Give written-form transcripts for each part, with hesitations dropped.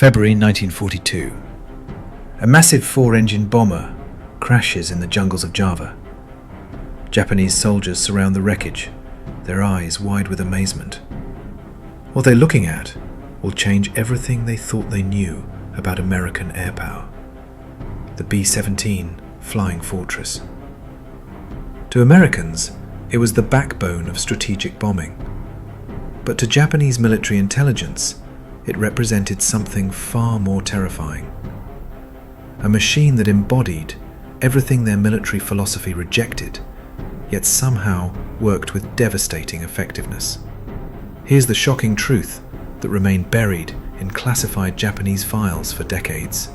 February 1942. A massive four-engine bomber crashes in the jungles of Java. Japanese soldiers surround the wreckage, their eyes wide with amazement. What they're looking at will change everything they thought they knew about American air power. The B-17 Flying Fortress. To Americans, it was the backbone of strategic bombing. But to Japanese military intelligence, it represented something far more terrifying. A machine that embodied everything their military philosophy rejected, yet somehow worked with devastating effectiveness. Here's the shocking truth that remained buried in classified Japanese files for decades.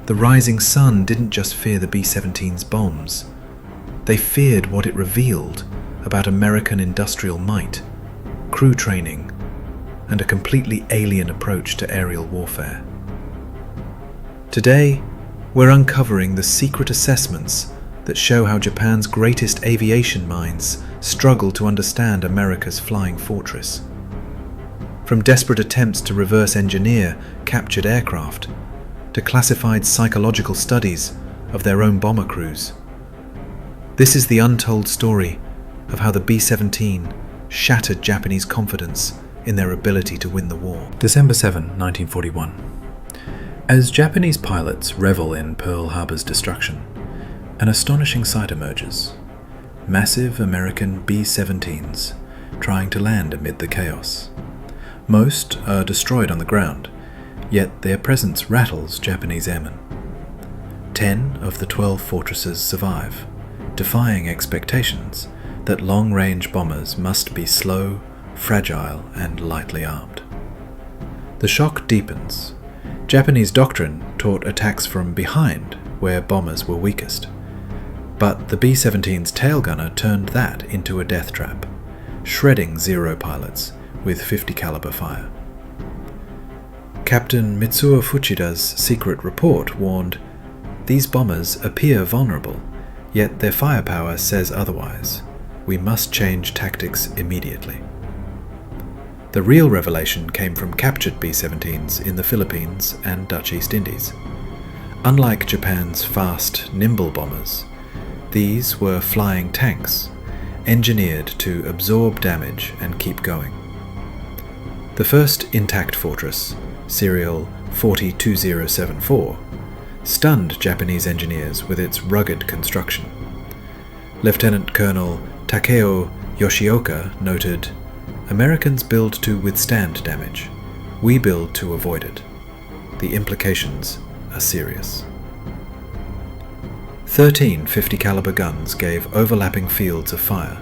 The rising sun didn't just fear the B-17's bombs. They feared what it revealed about American industrial might, crew training, and a completely alien approach to aerial warfare. Today, we're uncovering the secret assessments that show how Japan's greatest aviation minds struggle to understand America's flying fortress. From desperate attempts to reverse engineer captured aircraft, to classified psychological studies of their own bomber crews. This is the untold story of how the B-17 shattered Japanese confidence in their ability to win the war. December 7, 1941. As Japanese pilots revel in Pearl Harbor's destruction, an astonishing sight emerges. Massive American B-17s trying to land amid the chaos. Most are destroyed on the ground, yet their presence rattles Japanese airmen. 10 of the 12 fortresses survive, defying expectations that long-range bombers must be slow, fragile, and lightly armed. The shock deepens. Japanese doctrine taught attacks from behind, where bombers were weakest. But the B-17's tail gunner turned that into a death trap, shredding Zero pilots with .50 caliber fire. Captain Mitsuo Fuchida's secret report warned, "These bombers appear vulnerable, yet their firepower says otherwise. We must change tactics immediately." The real revelation came from captured B-17s in the Philippines and Dutch East Indies. Unlike Japan's fast, nimble bombers, these were flying tanks, engineered to absorb damage and keep going. The first intact fortress, serial 402074, stunned Japanese engineers with its rugged construction. Lieutenant Colonel Takeo Yoshioka noted, "Americans build to withstand damage. We build to avoid it. The implications are serious." 13 .50 caliber guns gave overlapping fields of fire,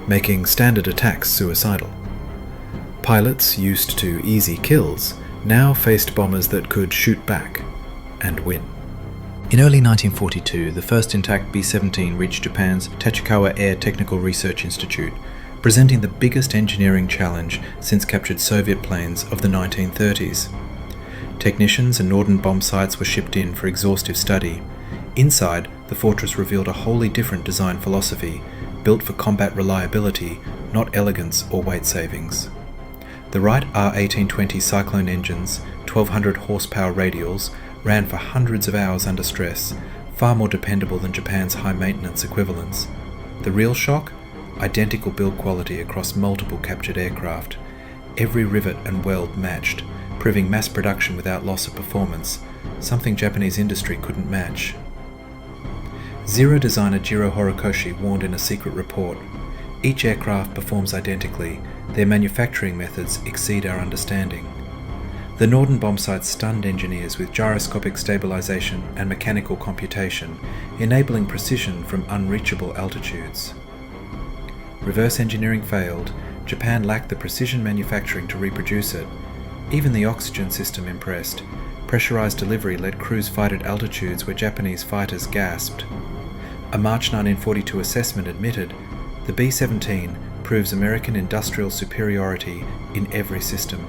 making standard attacks suicidal. Pilots used to easy kills now faced bombers that could shoot back and win. In early 1942, the first intact B-17 reached Japan's Tachikawa Air Technical Research Institute, presenting the biggest engineering challenge since captured Soviet planes of the 1930s. Technicians and Norden bomb sites were shipped in for exhaustive study. Inside, the fortress revealed a wholly different design philosophy, built for combat reliability, not elegance or weight savings. The Wright R-1820 Cyclone engines, 1200 horsepower radials, ran for hundreds of hours under stress, far more dependable than Japan's high-maintenance equivalents. The real shock? Identical build quality across multiple captured aircraft. Every rivet and weld matched, proving mass production without loss of performance, something Japanese industry couldn't match. Zero designer Jiro Horikoshi warned in a secret report, "Each aircraft performs identically. Their manufacturing methods exceed our understanding." The Norden bomb sites stunned engineers with gyroscopic stabilization and mechanical computation, enabling precision from unreachable altitudes. Reverse engineering failed. Japan lacked the precision manufacturing to reproduce it. Even the oxygen system impressed. Pressurized delivery let crews fight at altitudes where Japanese fighters gasped. A March 1942 assessment admitted, "The B-17 proves American industrial superiority in every system."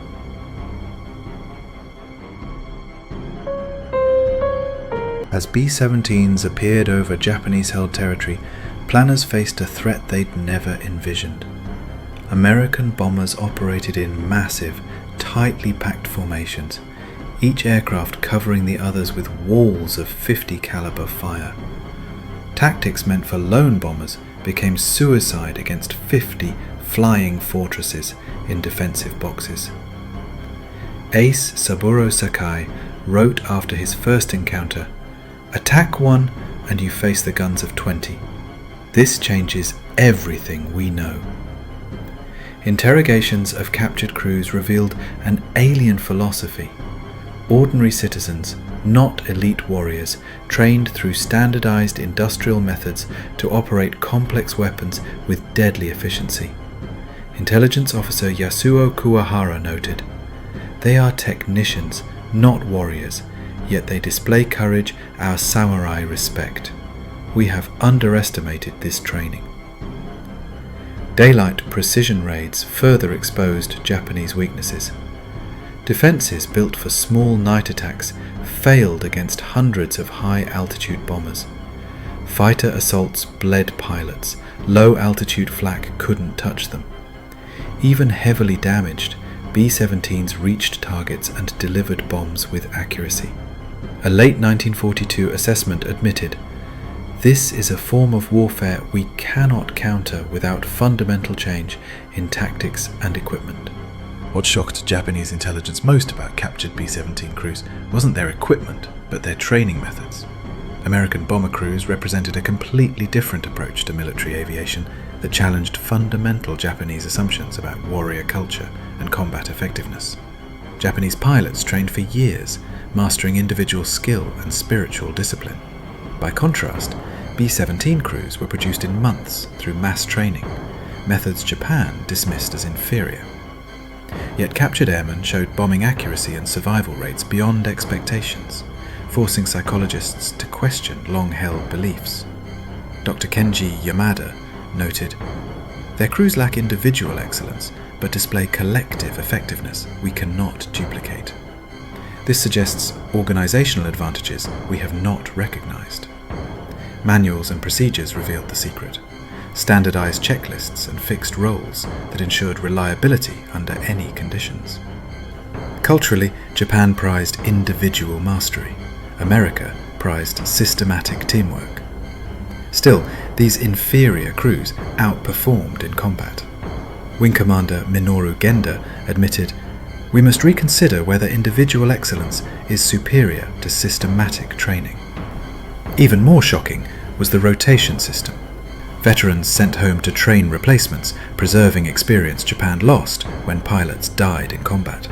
As B-17s appeared over Japanese-held territory, planners faced a threat they'd never envisioned. American bombers operated in massive, tightly packed formations, each aircraft covering the others with walls of 50 caliber fire. Tactics meant for lone bombers became suicide against 50 flying fortresses in defensive boxes. Ace Saburo Sakai wrote after his first encounter, "Attack one and you face the guns of 20. This changes everything we know." Interrogations of captured crews revealed an alien philosophy. Ordinary citizens, not elite warriors, trained through standardized industrial methods to operate complex weapons with deadly efficiency. Intelligence officer Yasuo Kuwahara noted, "They are technicians, not warriors, yet they display courage our samurai respect. We have underestimated this training." Daylight precision raids further exposed Japanese weaknesses. Defenses built for small night attacks failed against hundreds of high-altitude bombers. Fighter assaults bled pilots. Low-altitude flak couldn't touch them. Even heavily damaged, B-17s reached targets and delivered bombs with accuracy. A late 1942 assessment admitted, "This is a form of warfare we cannot counter without fundamental change in tactics and equipment." What shocked Japanese intelligence most about captured B-17 crews wasn't their equipment, but their training methods. American bomber crews represented a completely different approach to military aviation that challenged fundamental Japanese assumptions about warrior culture and combat effectiveness. Japanese pilots trained for years, mastering individual skill and spiritual discipline. By contrast, B-17 crews were produced in months through mass training, methods Japan dismissed as inferior. Yet captured airmen showed bombing accuracy and survival rates beyond expectations, forcing psychologists to question long-held beliefs. Dr. Kenji Yamada noted, "Their crews lack individual excellence, but display collective effectiveness we cannot duplicate. This suggests organizational advantages we have not recognized." Manuals and procedures revealed the secret. Standardized checklists and fixed roles that ensured reliability under any conditions. Culturally, Japan prized individual mastery. America prized systematic teamwork. Still, these inferior crews outperformed in combat. Wing Commander Minoru Genda admitted, "We must reconsider whether individual excellence is superior to systematic training." Even more shocking was the rotation system. Veterans sent home to train replacements, preserving experience Japan lost when pilots died in combat.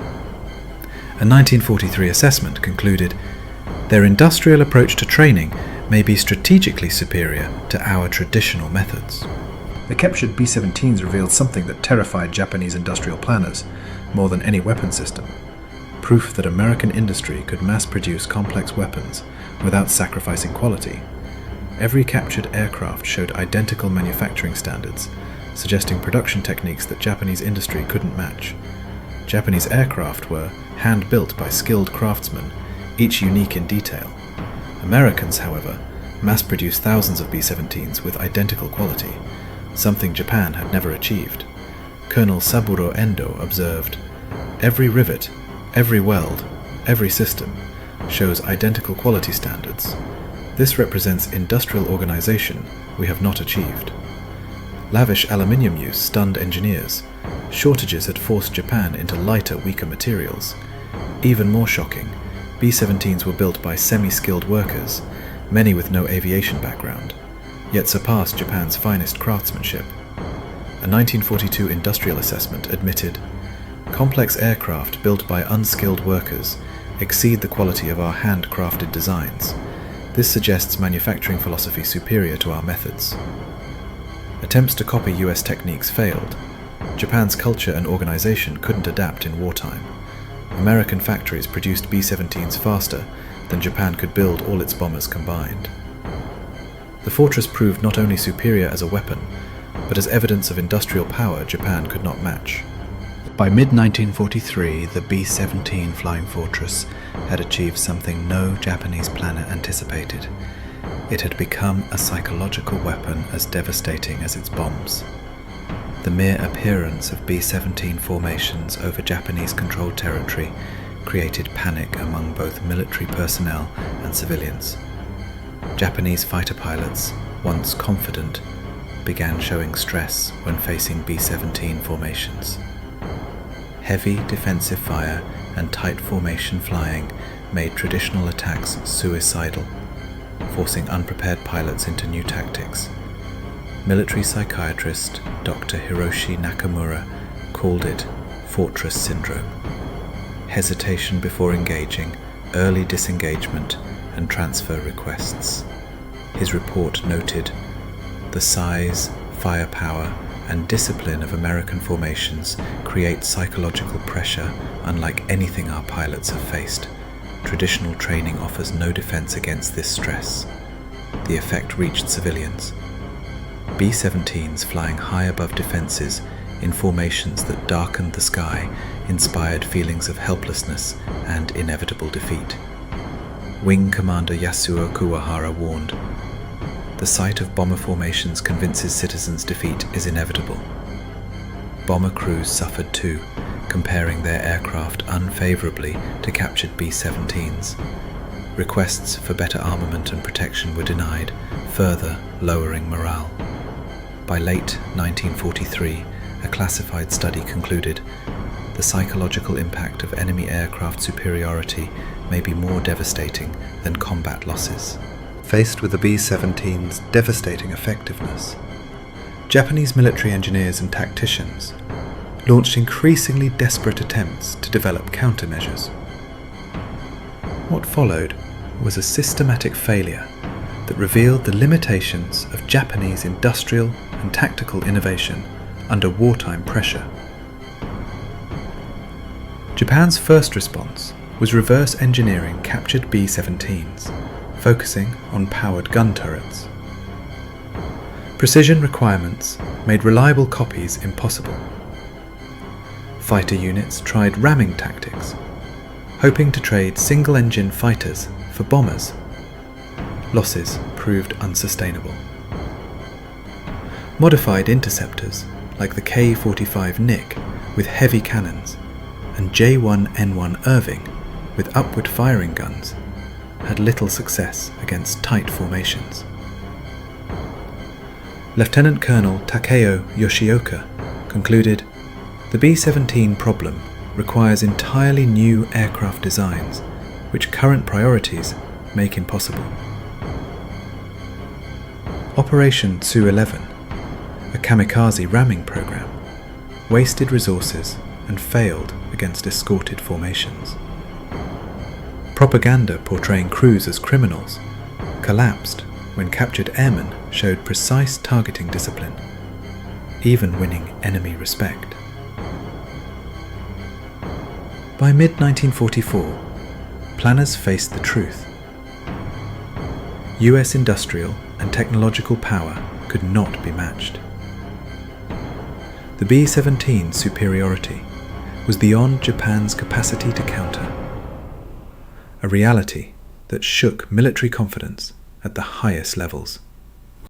A 1943 assessment concluded, "Their industrial approach to training may be strategically superior to our traditional methods." The captured B-17s revealed something that terrified Japanese industrial planners more than any weapon system: proof that American industry could mass-produce complex weapons without sacrificing quality. Every captured aircraft showed identical manufacturing standards, suggesting production techniques that Japanese industry couldn't match. Japanese aircraft were hand-built by skilled craftsmen, each unique in detail. Americans, however, mass-produced thousands of B-17s with identical quality, something Japan had never achieved. Colonel Saburo Endo observed, "Every rivet, every weld, every system shows identical quality standards. This represents industrial organization we have not achieved." Lavish aluminium use stunned engineers. Shortages had forced Japan into lighter, weaker materials. Even more shocking, B-17s were built by semi-skilled workers, many with no aviation background, yet surpassed Japan's finest craftsmanship. A 1942 industrial assessment admitted, "Complex aircraft built by unskilled workers exceed the quality of our handcrafted designs. This suggests manufacturing philosophy superior to our methods." Attempts to copy US techniques failed. Japan's culture and organization couldn't adapt in wartime. American factories produced B-17s faster than Japan could build all its bombers combined. The Fortress proved not only superior as a weapon, but as evidence of industrial power Japan could not match. By mid-1943, the B-17 Flying Fortress had achieved something no Japanese planner anticipated. It had become a psychological weapon as devastating as its bombs. The mere appearance of B-17 formations over Japanese-controlled territory created panic among both military personnel and civilians. Japanese fighter pilots, once confident, began showing stress when facing B-17 formations. Heavy defensive fire and tight formation flying made traditional attacks suicidal, forcing unprepared pilots into new tactics. Military psychiatrist Dr. Hiroshi Nakamura called it fortress syndrome. Hesitation before engaging, early disengagement, and transfer requests. His report noted, "The size, firepower, and discipline of American formations create psychological pressure unlike anything our pilots have faced. Traditional training offers no defense against this stress." The effect reached civilians. B-17s flying high above defenses in formations that darkened the sky inspired feelings of helplessness and inevitable defeat. Wing Commander Yasuo Kuwahara warned, "The sight of bomber formations convinces citizens defeat is inevitable." Bomber crews suffered too, comparing their aircraft unfavorably to captured B-17s. Requests for better armament and protection were denied, further lowering morale. By late 1943, a classified study concluded, "The psychological impact of enemy aircraft superiority may be more devastating than combat losses." Faced with the B-17's devastating effectiveness, Japanese military engineers and tacticians launched increasingly desperate attempts to develop countermeasures. What followed was a systematic failure that revealed the limitations of Japanese industrial and tactical innovation under wartime pressure. Japan's first response was reverse engineering captured B-17s, focusing on powered gun turrets. Precision requirements made reliable copies impossible. Fighter units tried ramming tactics, hoping to trade single-engine fighters for bombers. Losses proved unsustainable. Modified interceptors like the K-45 Nick with heavy cannons and J-1N1 Irving with upward firing guns had little success against tight formations. Lieutenant Colonel Takeo Yoshioka concluded, "The B-17 problem requires entirely new aircraft designs, which current priorities make impossible." Operation Tsu-11, a kamikaze ramming program, wasted resources and failed against escorted formations. Propaganda portraying crews as criminals collapsed when captured airmen showed precise targeting discipline, even winning enemy respect. By mid-1944, planners faced the truth. US industrial and technological power could not be matched. The B-17's superiority was beyond Japan's capacity to counter, a reality that shook military confidence at the highest levels.